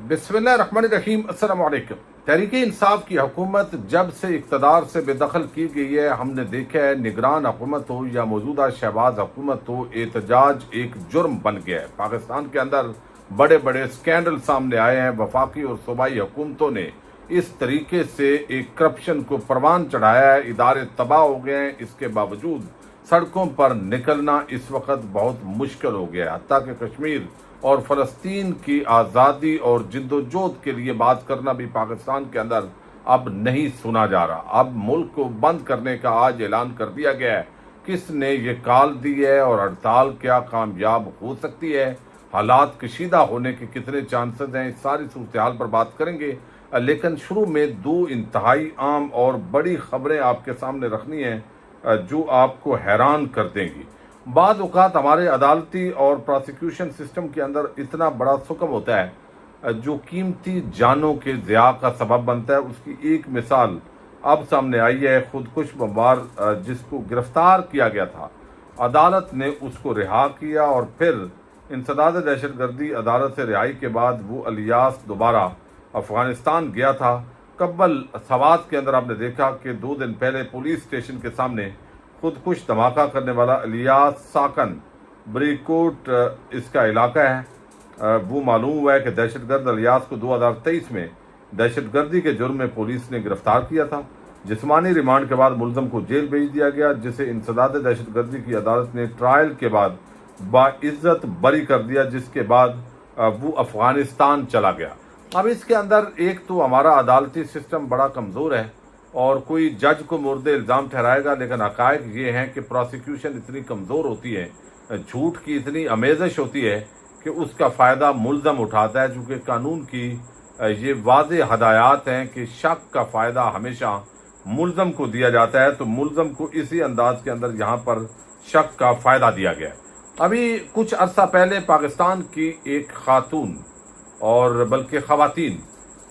बिस्मिल्लाहिर्रहमानिर्रहीम। अस्सलाम वालेकुम। तहरीक इंसाफ की हुकूमत जब से इक़्तिदार से बेदखल की गई है, हमने देखा है निगरान हुकूमत हो या मौजूदा शहबाज हुकूमत हो, एहतजाज एक जुर्म बन गया है। पाकिस्तान के अंदर बड़े बड़े स्कैंडल सामने आए हैं। वफाकी और सूबाई हुकूमतों ने इस तरीके से एक करप्शन को परवान चढ़ाया है, इदारे तबाह हो गए हैं। इसके बावजूद सड़कों पर निकलना इस वक्त बहुत मुश्किल हो गया है। हत्ता कि कश्मीर और फ़लस्तीन की आज़ादी और जिद्दोजहद के लिए बात करना भी पाकिस्तान के अंदर अब नहीं सुना जा रहा। अब मुल्क को बंद करने का आज ऐलान कर दिया गया है। किसने ये कॉल दी है और हड़ताल क्या कामयाब हो सकती है, हालात कशीदा होने के कितने चांसेस हैं, इस सारी सूरत हाल पर बात करेंगे। लेकिन शुरू में दो इंतहाई आम और बड़ी खबरें आपके सामने रखनी है जो आपको हैरान कर देंगी। बाद औक़ात हमारे अदालती और प्रोसिक्यूशन सिस्टम के अंदर इतना बड़ा सुकम होता है जो कीमती जानों के ज़िया का सबब बनता है। उसकी एक मिसाल अब सामने आई है। खुदकुश बमबार जिसको गिरफ्तार किया गया था, अदालत ने उसको रिहा किया और फिर इंसदाद दहशतगर्दी अदालत से रिहाई के बाद वो अलियास दोबारा अफ़गानिस्तान गया था। कब्बल सवात के अंदर आपने देखा कि 2 दिन पहले पुलिस स्टेशन के सामने खुदकुश धमाका करने वाला अलियास साकन बरीकोट इसका इलाका है। वो मालूम हुआ है कि दहशतगर्द अलियास को 2023 में दहशतगर्दी के जुर्म में पुलिस ने गिरफ्तार किया था। जिस्मानी रिमांड के बाद मुलजम को जेल भेज दिया गया, जिसे इंसदाद दहशतगर्दी की अदालत ने ट्रायल के बाद बाइज्जत बरी कर दिया, जिसके बाद वो अफगानिस्तान चला गया। अब इसके अंदर एक तो हमारा अदालती सिस्टम बड़ा कमज़ोर है और कोई जज को मुर्दे इल्ज़ाम ठहराएगा, लेकिन हक़ाइक़ ये हैं कि प्रोसिक्यूशन इतनी कमज़ोर होती है, झूठ की इतनी आमेज़श होती है कि उसका फ़ायदा मुल्ज़म उठाता है। चूँकि कानून की ये वाज़ेह हदायत हैं कि शक का फ़ायदा हमेशा मुल्ज़म को दिया जाता है, तो मुल्ज़म को इसी अंदाज के अंदर यहाँ पर शक का फ़ायदा दिया गया है। अभी कुछ अरसा पहले पाकिस्तान की एक खातून और बल्कि ख़वातीन,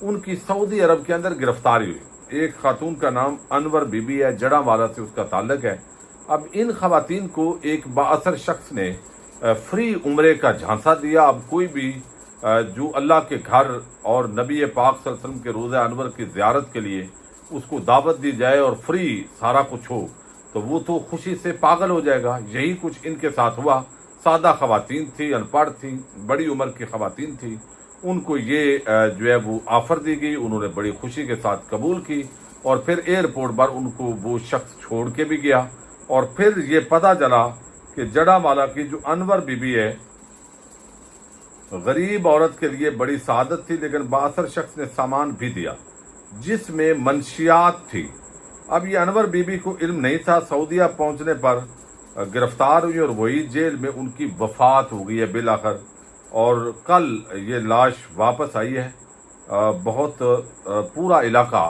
उनकी सऊदी अरब के अंदर गिरफ्तारी हुई। एक खातून का नाम अनवर बीबी है, जड़ावाला से उसका ताल्लुक है। अब इन खवातीन को एक बाअसर शख्स ने फ्री उम्रे का झांसा दिया। अब कोई भी जो अल्लाह के घर और नबी पाक सल्लल्लाहु अलैहि वसल्लम के रोज़ा अनवर की ज़ियारत के लिए उसको दावत दी जाए और फ्री सारा कुछ हो, तो वो तो खुशी से पागल हो जाएगा। यही कुछ इनके साथ हुआ। सादा खवातीन थी, अनपढ़ थी, बड़ी उम्र की खवातीन थी। उनको ये जो है वो ऑफ़र दी गई, उन्होंने बड़ी खुशी के साथ कबूल की और फिर एयरपोर्ट पर उनको वो शख्स छोड़ के भी गया। और फिर ये पता चला कि जड़ावाला की जो अनवर बीबी है, गरीब औरत के लिए बड़ी सआदत थी, लेकिन बाअसर शख्स ने सामान भी दिया जिसमें मंशियात थी। अब ये अनवर बीबी को इल्म नहीं था। सऊदीया पहुंचने पर गिरफ्तार हुई और वही जेल में उनकी वफात हो गई है बिलाखिर। और कल ये लाश वापस आई है। बहुत पूरा इलाका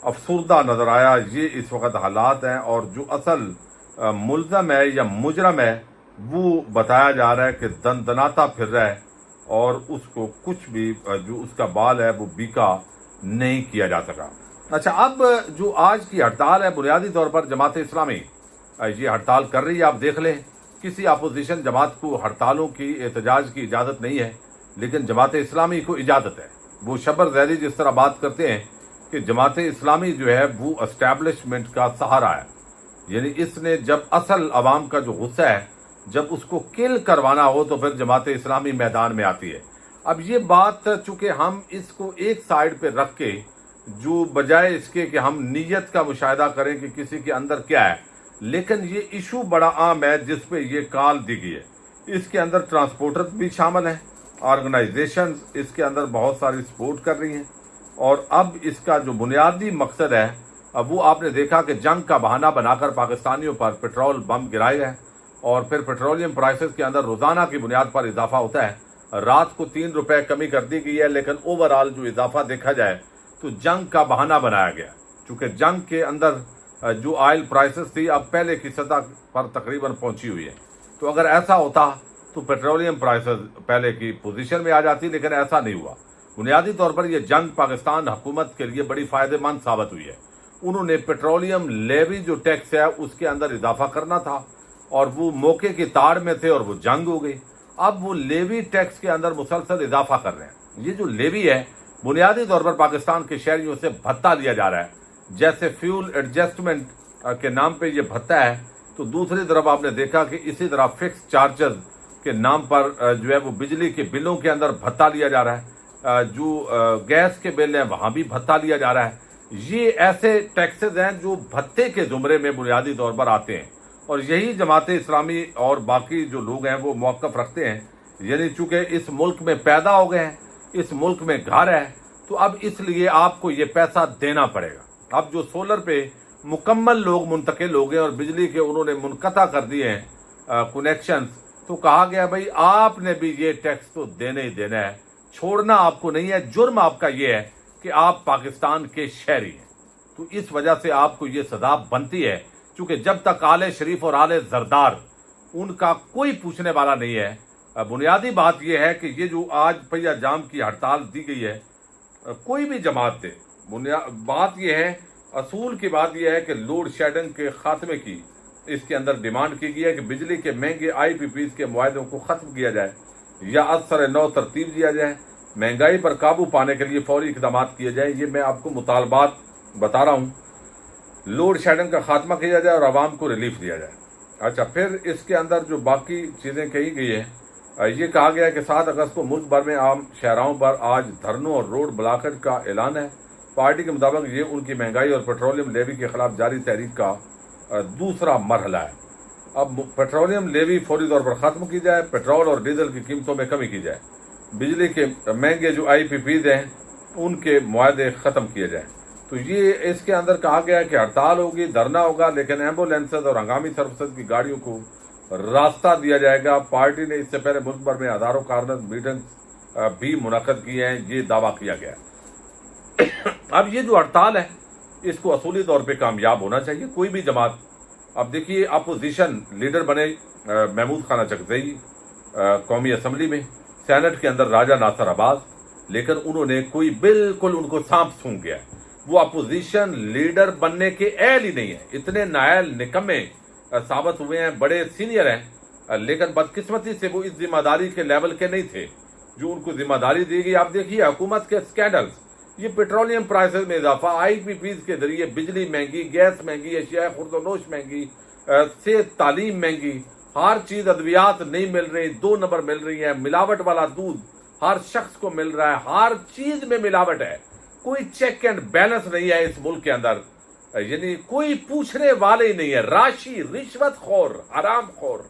अफसुर्दा नज़र आया। ये इस वक्त हालात हैं और जो असल मुल्ज़म है या मुजरम है वो बताया जा रहा है कि दनदनाता फिर रहा है और उसको कुछ भी जो उसका बाल है वो बीका नहीं किया जा सका। अच्छा, अब जो आज की हड़ताल है, बुनियादी तौर पर जमात इस्लामी ये हड़ताल कर रही है। आप देख लें, किसी अपोजिशन जमात को हड़तालों की, एहतजाज की इजाज़त नहीं है, लेकिन जमात इस्लामी को इजाज़त है। वो शबर ज़ैदी जिस तरह बात करते हैं कि जमात इस्लामी जो है वो एस्टैब्लिशमेंट का सहारा है, यानी इसने जब असल अवाम का जो गुस्सा है जब उसको किल करवाना हो तो फिर जमात इस्लामी मैदान में आती है। अब ये बात चूँकि हम इसको एक साइड पे रख के, जो बजाय इसके कि हम नीयत का मुशाहिदा करें कि किसी के अंदर क्या है, लेकिन ये इशू बड़ा आम है जिस पे ये कॉल दी गई है। इसके अंदर ट्रांसपोर्टर्स भी शामिल हैं, ऑर्गेनाइजेशन इसके अंदर बहुत सारी सपोर्ट कर रही हैं। और अब इसका जो बुनियादी मकसद है, अब वो आपने देखा कि जंग का बहाना बनाकर पाकिस्तानियों पर पेट्रोल बम गिराए गए और फिर पेट्रोलियम प्राइसेस के अंदर रोज़ाना की बुनियाद पर इजाफा होता है। रात को 3 रुपये कमी कर दी गई है, लेकिन ओवरऑल जो इजाफा देखा जाए तो जंग का बहाना बनाया गया। चूँकि जंग के अंदर जो ऑयल प्राइसेस थी अब पहले की सतह पर तकरीबन पहुंची हुई है, तो अगर ऐसा होता तो पेट्रोलियम प्राइसेस पहले की पोजीशन में आ जाती, लेकिन ऐसा नहीं हुआ। बुनियादी तौर पर यह जंग पाकिस्तान हुकूमत के लिए बड़ी फ़ायदेमंद साबित हुई है। उन्होंने पेट्रोलियम लेवी जो टैक्स है उसके अंदर इजाफा करना था और वो मौके की ताड़ में थे और वो जंग हो गई। अब वो लेवी टैक्स के अंदर मुसलसल इजाफा कर रहे हैं। ये जो लेवी है बुनियादी तौर पर पाकिस्तान के शहरियों से भत्ता लिया जा रहा है, जैसे फ्यूल एडजस्टमेंट के नाम पे ये भत्ता है, तो दूसरी तरफ आपने देखा कि इसी तरह फिक्स चार्जेस के नाम पर जो है वो बिजली के बिलों के अंदर भत्ता लिया जा रहा है, जो गैस के बिल हैं वहाँ भी भत्ता लिया जा रहा है। ये ऐसे टैक्सेस हैं जो भत्ते के जुमरे में बुनियादी तौर पर आते हैं, और यही जमात इस्लामी और बाकी जो लोग हैं वो मौक़िफ़ रखते हैं, यानी चूँकि इस मुल्क में पैदा हो गए हैं, इस मुल्क में घर है, तो अब इसलिए आपको ये पैसा देना पड़ेगा। अब जो सोलर पे मुकम्मल लोग मुंतकिल हो गए और बिजली के उन्होंने मुनक़ता कर दिए हैं कनेक्शंस, तो कहा गया भाई आपने भी ये टैक्स तो देना ही देना है, छोड़ना आपको नहीं है। जुर्म आपका ये है कि आप पाकिस्तान के शहरी हैं, तो इस वजह से आपको ये सजा बनती है, क्योंकि जब तक आले शरीफ और आले जरदार उनका कोई पूछने वाला नहीं है। बुनियादी बात यह है कि ये जो आज पहिया जाम की हड़ताल दी गई है, कोई भी जमात दे, बात यह है, असूल की बात यह है कि लोड शेडिंग के खात्मे की इसके अंदर डिमांड की गई है कि बिजली के महंगे IPPs के मुआहदों को ख़त्म किया जाए या असर नौ तरतीब दिया जाए, महंगाई पर काबू पाने के लिए फौरी इकदाम किए जाए। ये मैं आपको मुतालबात बता रहा हूँ। लोड शेडिंग का खात्मा किया जाए और आवाम को रिलीफ दिया जाए। अच्छा, फिर इसके अंदर जो बाकी चीज़ें कही गई है, ये कहा गया है कि 7 अगस्त को मुल्क भर में आम शहराओं पर आज धरनों और रोड ब्लॉकेज का ऐलान है। पार्टी के मुताबिक ये उनकी महंगाई और पेट्रोलियम लेवी के खिलाफ जारी तहरीक का दूसरा मरहला है। अब पेट्रोलियम लेवी फौरी तौर पर ख़त्म की जाए, पेट्रोल और डीजल की कीमतों में कमी की जाए, बिजली के महंगे जो IPPs हैं उनके मुआहदे ख़त्म किए जाएँ। तो ये इसके अंदर कहा गया है कि हड़ताल होगी, धरना होगा, लेकिन एम्बुलेंसेज और हंगामी सर्विसेज की गाड़ियों को रास्ता दिया जाएगा। पार्टी ने इससे पहले मुल्क भर में हज़ारों कारगर मीटिंग भी मुनक़द किए हैं, ये दावा किया गया। अब ये जो हड़ताल है इसको असूली तौर पे कामयाब होना चाहिए कोई भी जमात। अब देखिए, अपोजिशन लीडर बने महमूद खान चकज़ई कौमी असम्बली में, सेनेट के अंदर राजा नासिर अब्बास, लेकिन उन्होंने कोई बिल्कुल उनको सांप सूंघ गया। वो अपोजिशन लीडर बनने के अहल ही नहीं है, इतने नायल निकम्मे साबित हुए हैं, बड़े सीनियर हैं, लेकिन बदकिस्मती से वो इस जिम्मेदारी के लेवल के नहीं थे जो उनको जिम्मेदारी दी गई। आप देखिए हुकूमत के स्कैंडल्स, ये पेट्रोलियम प्राइसेस में इजाफा, IPPs के जरिए बिजली महंगी, गैस महंगी, अशिया खुर्दोनोश महंगी, सेहत तालीम महंगी, हर चीज़, अद्वियात नहीं मिल रही, 2 नंबर मिल रही है, मिलावट वाला दूध हर शख्स को मिल रहा है, हर चीज़ में मिलावट है, कोई चेक एंड बैलेंस नहीं है इस मुल्क के अंदर, यानी कोई पूछने वाले ही नहीं है, राशि रिश्वत खोर, हराम खोर।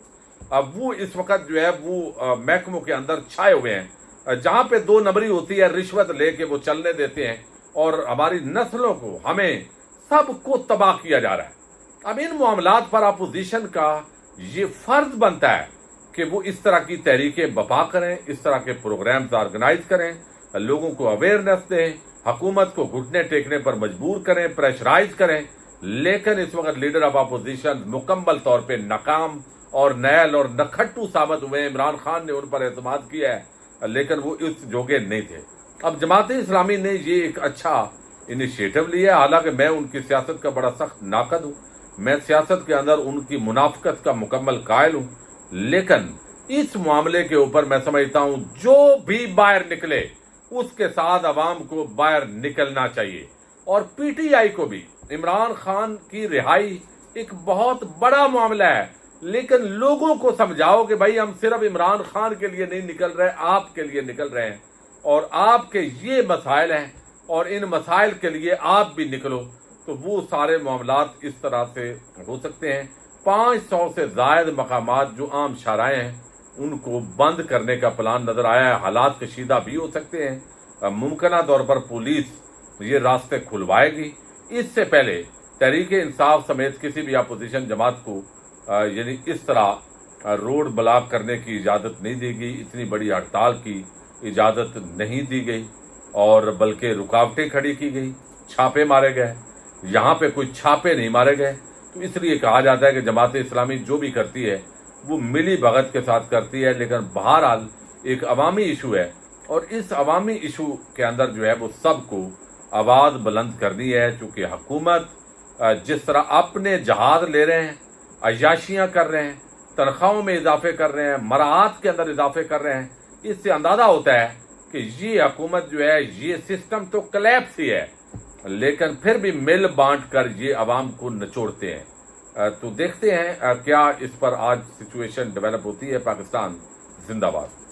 अब वो इस वक्त जो है वो महकमों के अंदर छाए हुए हैं, जहां पे 2 नंबरी होती है, रिश्वत लेके वो चलने देते हैं और हमारी नस्लों को, हमें सबको तबाह किया जा रहा है। अब इन मामलात पर अपोजिशन का ये फर्ज बनता है कि वो इस तरह की तहरीकें बपा करें, इस तरह के प्रोग्राम्स ऑर्गेनाइज करें, लोगों को अवेयरनेस दें, हुकूमत को घुटने टेकने पर मजबूर करें, प्रेशराइज करें। लेकिन इस वक्त लीडर ऑफ अपोजिशन मुकम्मल तौर पर नाकाम और नैल और नखट्टू साबित हुए हैं। इमरान खान ने उन पर एतमाद किया है, लेकिन वो इस जोगे नहीं थे। अब जमात इस्लामी ने ये एक अच्छा इनिशिएटिव लिया, हालांकि मैं उनकी सियासत का बड़ा सख्त नाकद हूँ, मैं सियासत के अंदर उनकी मुनाफकत का मुकम्मल कायल हूँ, लेकिन इस मामले के ऊपर मैं समझता हूँ जो भी बाहर निकले उसके साथ अवाम को बाहर निकलना चाहिए। और PTI को भी, इमरान खान की रिहाई एक बहुत बड़ा मामला है, लेकिन लोगों को समझाओ कि भाई हम सिर्फ इमरान खान के लिए नहीं निकल रहे, आपके लिए निकल रहे हैं और आपके ये मसाइल हैं और इन मसाइल के लिए आप भी निकलो, तो वो सारे मामलात इस तरह से हो सकते हैं। 500 से ज़ायद मकामात जो आम शाराएँ हैं उनको बंद करने का प्लान नजर आया है। हालात कशीदा भी हो सकते हैं, मुमकिन तौर पर पुलिस ये रास्ते खुलवाएगी। इससे पहले तहरीक इंसाफ समेत किसी भी अपोजिशन जमात को यानी इस तरह रोड ब्लॉक करने की इजाज़त नहीं दी गई, इतनी बड़ी हड़ताल की इजाज़त नहीं दी गई, और बल्कि रुकावटें खड़ी की गई, छापे मारे गए। यहाँ पे कोई छापे नहीं मारे गए, तो इसलिए कहा जाता है कि जमात इस्लामी जो भी करती है वो मिली भगत के साथ करती है। लेकिन बहरहाल एक अवामी इशू है, और इस अवामी इशू के अंदर जो है वो सबको आवाज़ बुलंद करनी है, चूँकि हुकूमत जिस तरह अपने जहाज ले रहे हैं, अयाशियाँ कर रहे हैं, तनख्वाहों में इजाफे कर रहे हैं, मराहत के अंदर इजाफे कर रहे हैं, इससे अंदाज़ा होता है کہ یہ حکومت جو ہے یہ سسٹم تو کلیپس ہی ہے، لیکن پھر بھی مل بانٹ کر یہ عوام کو نچوڑتے ہیں۔ تو دیکھتے ہیں کیا اس پر آج سچویشن ڈیولپ ہوتی ہے۔ پاکستان زندہ باد۔